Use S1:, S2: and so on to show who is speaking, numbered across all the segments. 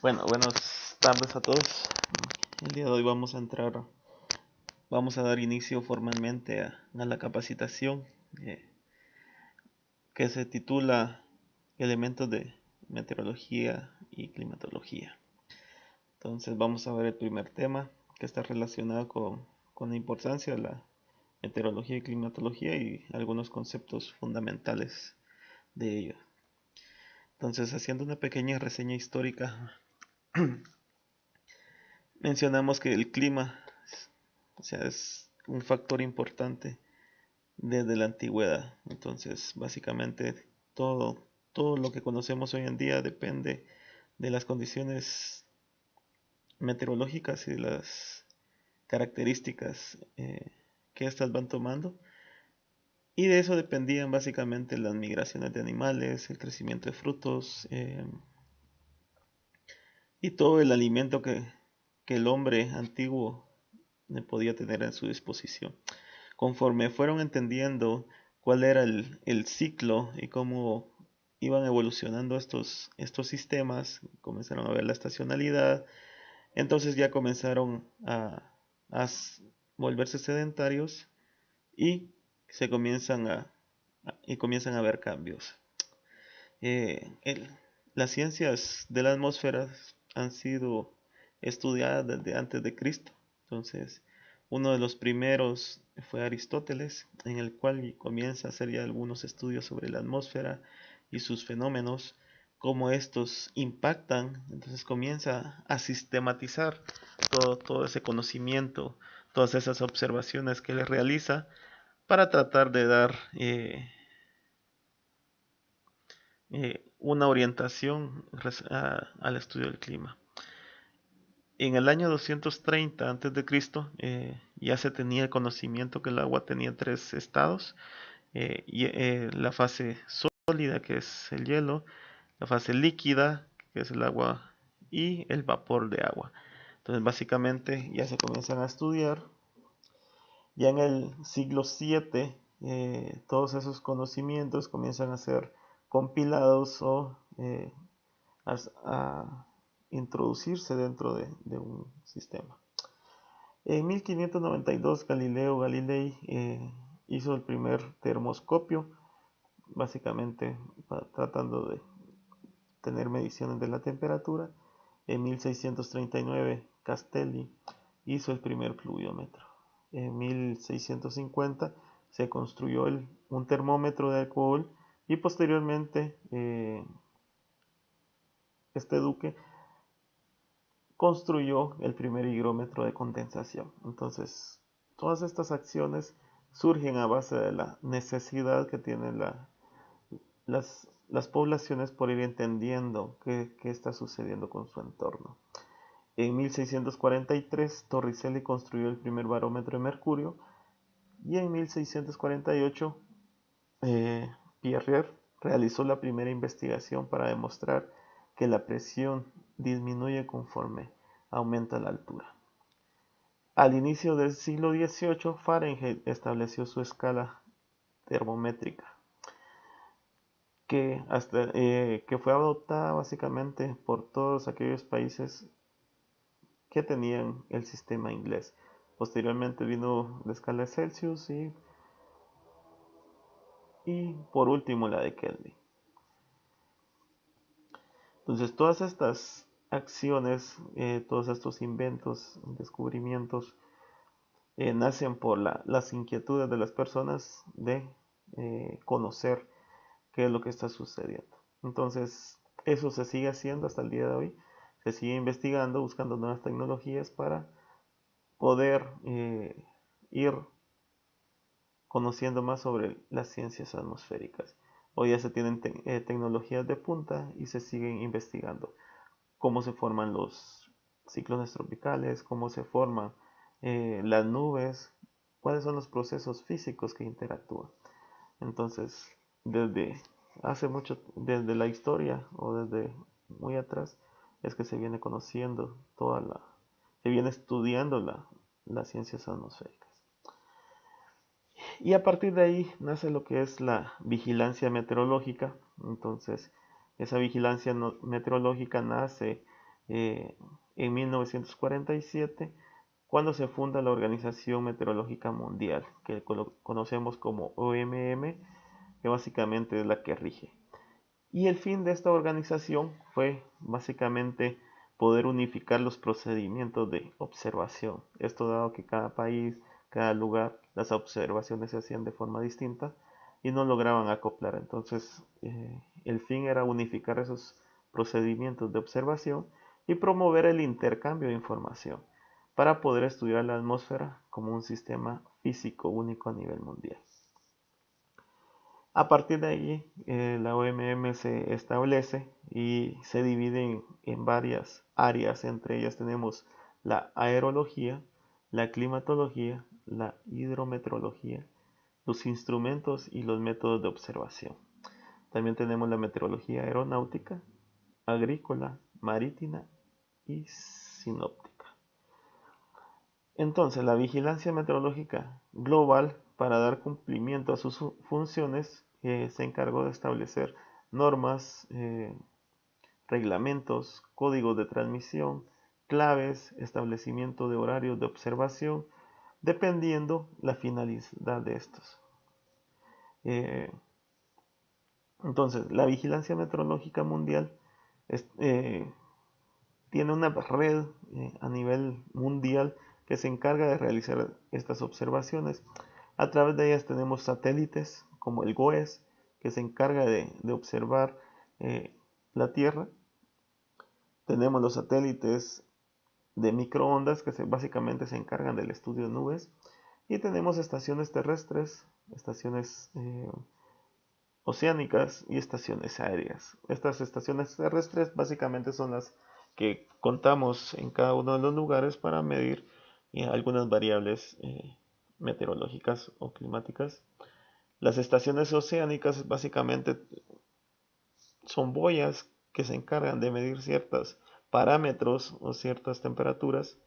S1: Bueno, buenas tardes a todos. El día de hoy vamos a dar inicio formalmente a la capacitación eh, que se titula Elementos de Meteorología y Climatología. Entonces vamos a ver el primer tema que está relacionado con la importancia de la meteorología y climatología y algunos conceptos fundamentales de ello. Entonces, haciendo una pequeña reseña histórica, mencionamos que el clima, o sea, es un factor importante desde la antigüedad. Entonces, básicamente todo, todo lo que conocemos hoy en día depende de las condiciones meteorológicas y de las características que éstas van tomando. Y de eso dependían básicamente las migraciones de animales, el crecimiento de frutos y todo el alimento que el hombre antiguo podía tener en su disposición. Conforme fueron entendiendo cuál era el ciclo y cómo iban evolucionando estos sistemas, comenzaron a ver la estacionalidad, entonces ya comenzaron a volverse sedentarios y se comienzan a ver cambios. Eh, el- las ciencias de la atmósfera han sido estudiadas desde antes de Cristo. Entonces, uno de los primeros fue Aristóteles, en el cual comienza a hacer ya algunos estudios sobre la atmósfera y sus fenómenos, cómo estos impactan. Entonces comienza a sistematizar todo ese conocimiento, todas esas observaciones que él realiza para tratar de dar una orientación al estudio del clima. En el año 230 a.C. Ya se tenía el conocimiento que el agua tenía tres estados, la fase sólida, que es el hielo, la fase líquida, que es el agua, y el vapor de agua. Entonces básicamente ya se comienzan a estudiar. Ya en el siglo VII todos esos conocimientos comienzan a ser compilados o a introducirse dentro de un sistema. En 1592 Galileo Galilei hizo el primer termoscopio, básicamente tratando de tener mediciones de la temperatura. En 1639 Castelli hizo el primer pluviómetro. En 1650 se construyó un termómetro de alcohol y posteriormente este duque construyó el primer higrómetro de condensación. Entonces, todas estas acciones surgen a base de la necesidad que tienen las poblaciones por ir entendiendo qué está sucediendo con su entorno. En 1643, Torricelli construyó el primer barómetro de mercurio y en 1648, Pierre realizó la primera investigación para demostrar que la presión disminuye conforme aumenta la altura. Al inicio del siglo XVIII, Fahrenheit estableció su escala termométrica, que fue adoptada básicamente por todos aquellos países que tenían el sistema inglés. Posteriormente vino la escala de Celsius y por último la de Kelvin. Entonces todas estas acciones, todos estos inventos, descubrimientos, nacen por las inquietudes de las personas de conocer qué es lo que está sucediendo. Entonces eso se sigue haciendo hasta el día de hoy, se sigue investigando, buscando nuevas tecnologías para poder ir conociendo más sobre las ciencias atmosféricas. Hoy ya se tienen tecnologías de punta y se siguen investigando cómo se forman los ciclones tropicales, cómo se forman las nubes, cuáles son los procesos físicos que interactúan. Entonces, desde desde la historia o desde muy atrás, es que se viene conociendo se viene estudiando las ciencias atmosféricas. Y a partir de ahí nace lo que es la vigilancia meteorológica. Entonces, esa vigilancia meteorológica nace eh, en 1947, cuando se funda la Organización Meteorológica Mundial, que conocemos como OMM, que básicamente es la que rige. Y el fin de esta organización fue básicamente poder unificar los procedimientos de observación. Esto dado que cada país, cada lugar, las observaciones se hacían de forma distinta y no lograban acoplar. Entonces, el fin era unificar esos procedimientos de observación y promover el intercambio de información para poder estudiar la atmósfera como un sistema físico único a nivel mundial. A partir de ahí, la OMM se establece y se divide en varias áreas. Entre ellas tenemos la aerología, la climatología, la hidrometeorología, los instrumentos y los métodos de observación. También tenemos la meteorología aeronáutica, agrícola, marítima y sinóptica. Entonces, la vigilancia meteorológica global, para dar cumplimiento a sus funciones, se encargó de establecer normas, reglamentos, códigos de transmisión, claves, establecimiento de horarios de observación, dependiendo la finalidad de estos. Entonces, la vigilancia meteorológica mundial es, tiene una red a nivel mundial que se encarga de realizar estas observaciones. A través de ellas tenemos satélites como el GOES, que se encarga de observar la Tierra. Tenemos los satélites de microondas que básicamente se encargan del estudio de nubes. Y tenemos estaciones terrestres, estaciones oceánicas y estaciones aéreas. Estas estaciones terrestres básicamente son las que contamos en cada uno de los lugares para medir algunas variables meteorológicas o climáticas. Las estaciones oceánicas básicamente son boyas que se encargan de medir ciertos parámetros o ciertas temperaturas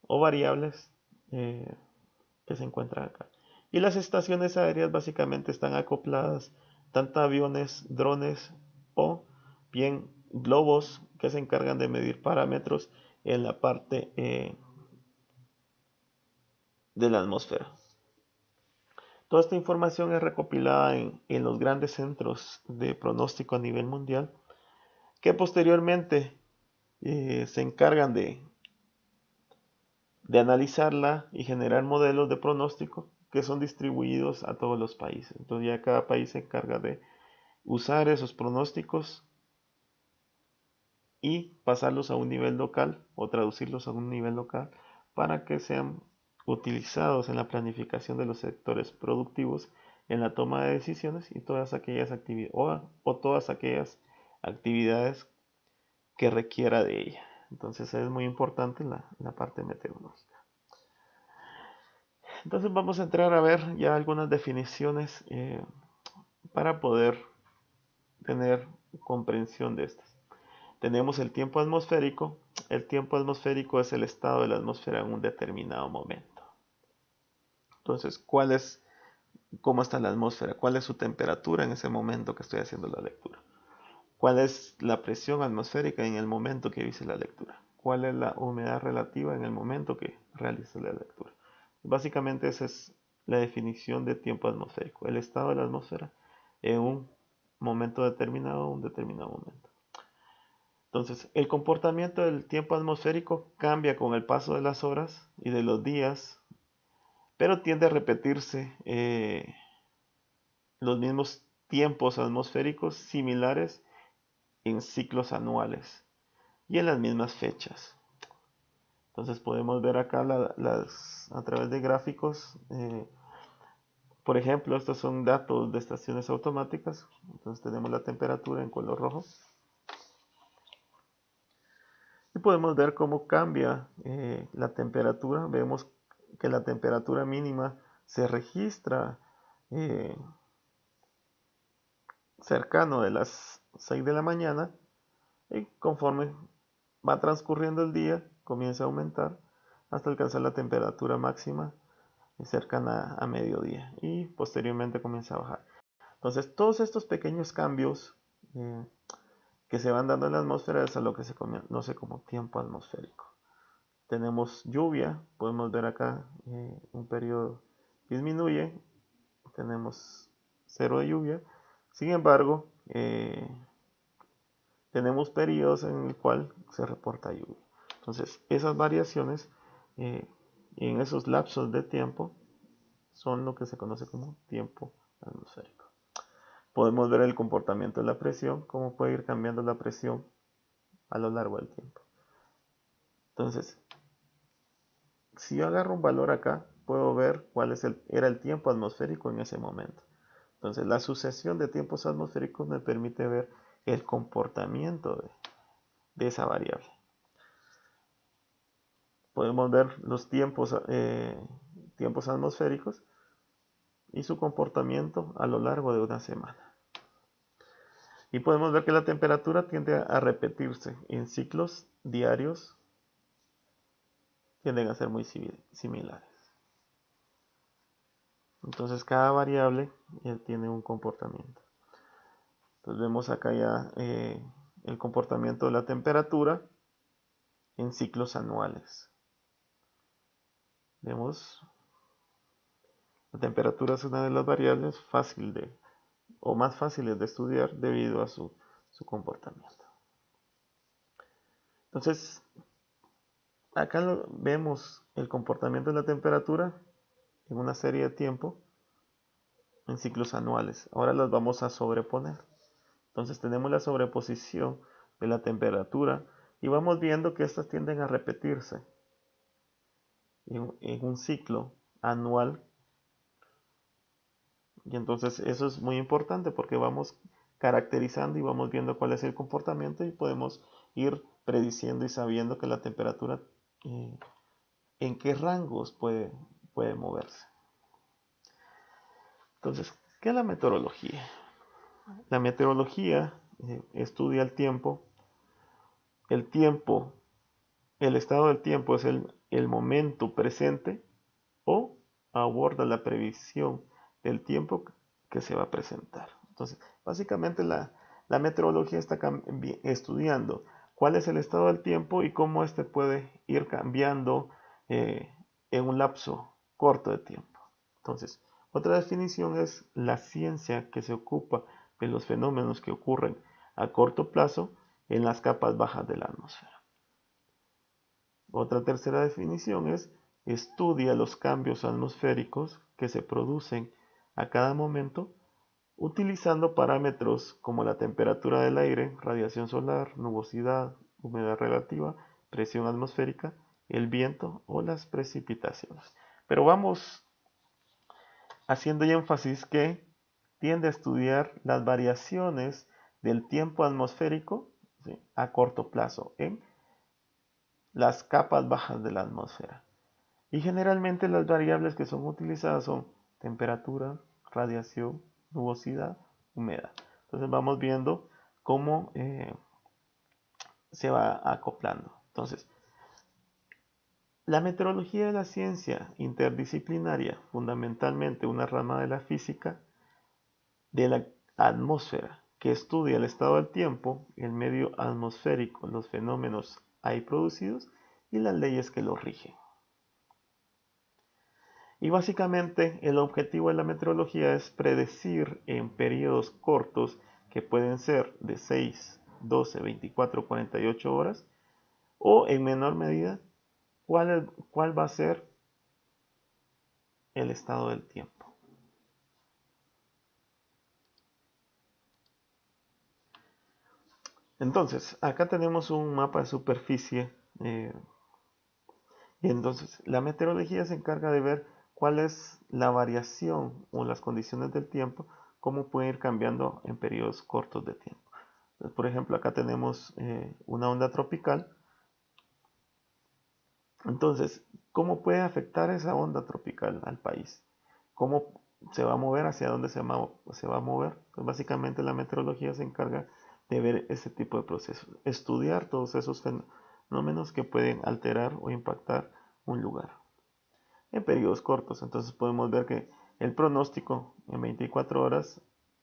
S1: o variables que se encuentran acá. Y las estaciones aéreas básicamente están acopladas tanto a aviones, drones o bien globos que se encargan de medir parámetros en la parte de la atmósfera. Toda esta información es recopilada en los grandes centros de pronóstico a nivel mundial, que posteriormente se encargan de analizarla y generar modelos de pronóstico que son distribuidos a todos los países. Entonces ya cada país se encarga de usar esos pronósticos y pasarlos a un nivel local o traducirlos a un nivel local para que sean utilizados en la planificación de los sectores productivos, en la toma de decisiones y todas aquellas actividades o todas aquellas actividades que requiera de ella. Entonces es muy importante la parte meteorológica. Entonces vamos a entrar a ver ya algunas definiciones para poder tener comprensión de estas. Tenemos el tiempo atmosférico. El tiempo atmosférico es el estado de la atmósfera en un determinado momento. Entonces, cómo está la atmósfera? ¿Cuál es su temperatura en ese momento que estoy haciendo la lectura? ¿Cuál es la presión atmosférica en el momento que hice la lectura? ¿Cuál es la humedad relativa en el momento que realice la lectura? Básicamente esa es la definición de tiempo atmosférico, el estado de la atmósfera en un momento determinado, un determinado momento. Entonces, el comportamiento del tiempo atmosférico cambia con el paso de las horas y de los días, pero tiende a repetirse los mismos tiempos atmosféricos similares en ciclos anuales y en las mismas fechas. Entonces podemos ver acá a través de gráficos, por ejemplo, estos son datos de estaciones automáticas. Entonces tenemos la temperatura en color rojo y podemos ver cómo cambia la temperatura. Vemos que la temperatura mínima se registra cercano de las 6 de la mañana y conforme va transcurriendo el día comienza a aumentar hasta alcanzar la temperatura máxima cercana a mediodía y posteriormente comienza a bajar. Entonces todos estos pequeños cambios que se van dando en la atmósfera es a lo que se conoce como tiempo atmosférico. Tenemos lluvia, podemos ver acá un periodo disminuye, tenemos cero de lluvia, sin embargo, tenemos periodos en el cual se reporta lluvia. Entonces, esas variaciones en esos lapsos de tiempo son lo que se conoce como tiempo atmosférico. Podemos ver el comportamiento de la presión, cómo puede ir cambiando la presión a lo largo del tiempo. Entonces, si yo agarro un valor acá, puedo ver cuál era el tiempo atmosférico en ese momento. Entonces, la sucesión de tiempos atmosféricos me permite ver el comportamiento de esa variable. Podemos ver los tiempos atmosféricos y su comportamiento a lo largo de una semana. Y podemos ver que la temperatura tiende a repetirse en ciclos diarios, tienden a ser muy similares. Entonces cada variable tiene un comportamiento. Entonces vemos acá ya el comportamiento de la temperatura en ciclos anuales. Vemos, la temperatura es una de las variables más fáciles de estudiar debido a su comportamiento. Entonces, acá vemos el comportamiento de la temperatura en una serie de tiempo en ciclos anuales. Ahora las vamos a sobreponer. Entonces tenemos la sobreposición de la temperatura y vamos viendo que estas tienden a repetirse en un ciclo anual. Y entonces eso es muy importante porque vamos caracterizando y vamos viendo cuál es el comportamiento y podemos ir prediciendo y sabiendo que la temperatura en qué rangos puede moverse. Entonces, ¿qué es la meteorología? La meteorología estudia el tiempo. El estado del tiempo es el momento presente o aborda la previsión del tiempo que se va a presentar. Entonces, básicamente la meteorología está estudiando cuál es el estado del tiempo y cómo éste puede ir cambiando en un lapso corto de tiempo. Entonces, otra definición es la ciencia que se ocupa de los fenómenos que ocurren a corto plazo en las capas bajas de la atmósfera. Otra tercera definición es estudia los cambios atmosféricos que se producen a cada momento utilizando parámetros como la temperatura del aire, radiación solar, nubosidad, humedad relativa, presión atmosférica, el viento o las precipitaciones. Pero vamos haciendo énfasis que tiende a estudiar las variaciones del tiempo atmosférico, ¿sí?, a corto plazo en las capas bajas de la atmósfera. Y generalmente las variables que son utilizadas son temperatura, radiación, nubosidad, humedad. Entonces vamos viendo cómo se va acoplando. Entonces, la meteorología es la ciencia interdisciplinaria, fundamentalmente una rama de la física de la atmósfera, que estudia el estado del tiempo, el medio atmosférico, los fenómenos ahí producidos y las leyes que los rigen. Y básicamente el objetivo de la meteorología es predecir en periodos cortos, que pueden ser de 6, 12, 24, 48 horas, o en menor medida, cuál va a ser el estado del tiempo. Entonces, acá tenemos un mapa de superficie y entonces la meteorología se encarga de ver cuál es la variación o las condiciones del tiempo, cómo pueden ir cambiando en periodos cortos de tiempo. Entonces, por ejemplo, acá tenemos una onda tropical. Entonces, ¿cómo puede afectar esa onda tropical al país? ¿Cómo se va a mover? ¿Hacia dónde se va a mover? Pues básicamente la meteorología se encarga de ver ese tipo de procesos, estudiar todos esos fenómenos que pueden alterar o impactar un lugar en periodos cortos. Entonces podemos ver que el pronóstico en 24 horas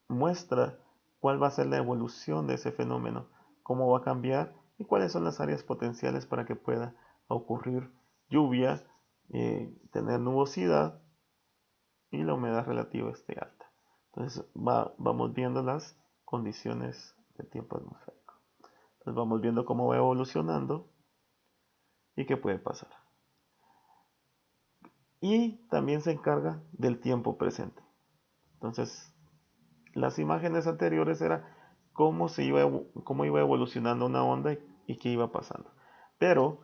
S1: muestra cuál va a ser la evolución de ese fenómeno cómo va a cambiar y cuáles son las áreas potenciales para que pueda ocurrir lluvia, tener nubosidad y la humedad relativa esté alta. Entonces vamos viendo las condiciones del tiempo atmosférico. Entonces vamos viendo cómo va evolucionando y qué puede pasar. Y también se encarga del tiempo presente. Entonces, las imágenes anteriores era cómo iba evolucionando una onda y qué iba pasando. Pero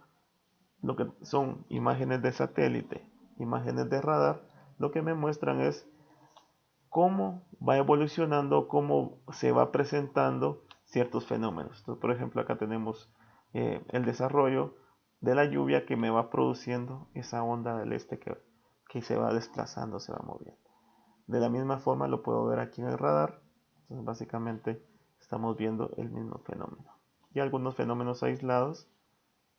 S1: lo que son imágenes de satélite, imágenes de radar, lo que me muestran es cómo va evolucionando, cómo se va presentando ciertos fenómenos. Entonces, por ejemplo, acá tenemos el desarrollo de la lluvia que me va produciendo esa onda del este que se va desplazando, se va moviendo. De la misma forma lo puedo ver aquí en el radar. Entonces, básicamente estamos viendo el mismo fenómeno. Y algunos fenómenos aislados,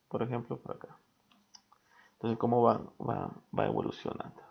S1: por ejemplo, por acá. Entonces, cómo va evolucionando.